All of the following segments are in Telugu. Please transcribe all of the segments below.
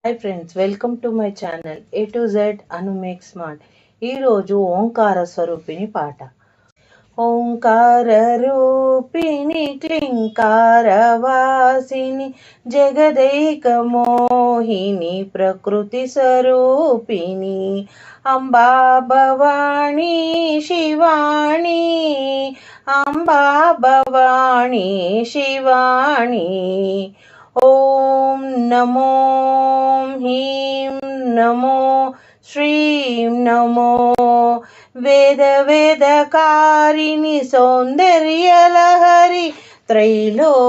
Hi friends, welcome to my channel A to Z Anu make smart. ఈరోజు ఓంకార స్వరూపిణి పాట. ఓంకార రూపిణి క్లింకార వాసిని జగదైక మోహిని ప్రకృతి స్వరూపిణి అంబా భవాణి శివాణి అంబా భవాణి శివాణి. ఓం నమో హ్రీం నమో శ్రీం నమో వేద వేదకారిణి సౌందర్యలహరి త్రైలోకనందిని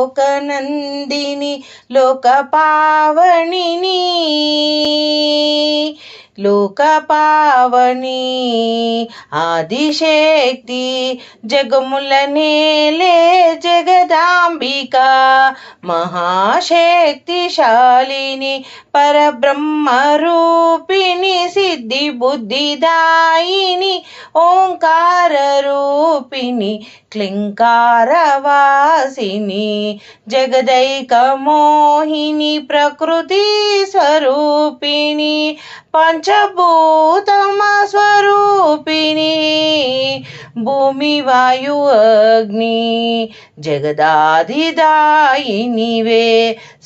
లోకపావనిని లోకపావని ఆదిశక్తి జగముల నేలే జగదాంబిక మహాశక్తిశాలిని పరబ్రహ్మరూపిణి సిద్ధి బుద్ధిదాయిని ఓంకార రూపిణి క్లింకార వాసిని జగదైక మోహిని ప్రకృతి స్వరూపిణి పంచభూతమ స్వరూపిణి భూమి వాయు అగ్ని జగదాధిదాయినివే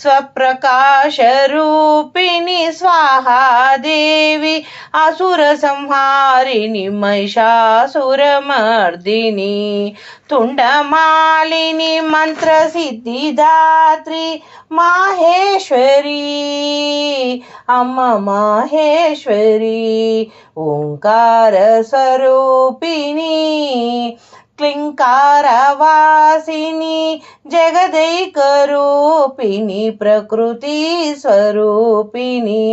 స్వప్రకాశ రూపిణి స్వాహాదేవి అసుర సంహారిణి మహిషాసురమర్దిని తుండమాలిని మంత్రసిద్ధిదాత్రి మాహేశ్వరి అమ్మ మాహేశ్వరి ఓంకార స్వరూపిణి క్లింకార వాసిని జగదైక రూపిణి ప్రకృతి స్వరూపిణి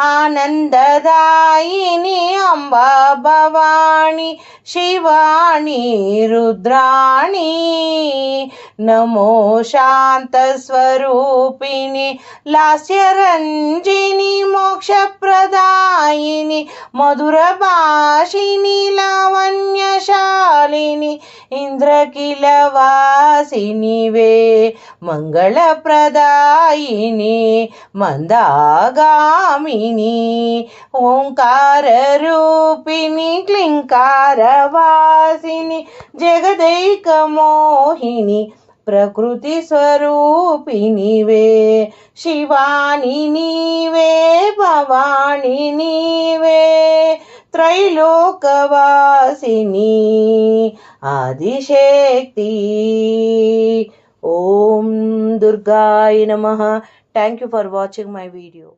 ఆనందదాయిని అంబా భవాణి శివాణి రుద్రాణి నమో శాంత స్వరూపిణి లాస్యరంజిని మోక్షప్రదాయిని మధుర భాషిని లావణ్యశాలిని ఇంద్రకిలవాసినివే మంగళప్రదాయిని మందాగామిని ఓంకార రూపిణి క్లింకార వాసిని జగదైక మోహిని ప్రకృతి స్వరూపిణివే శివాని నీవే భవాని నీవే త్రైలోకవాసిని ఆదిశక్తి. ఓం దుర్గాయ నమః. Thank you for watching my video.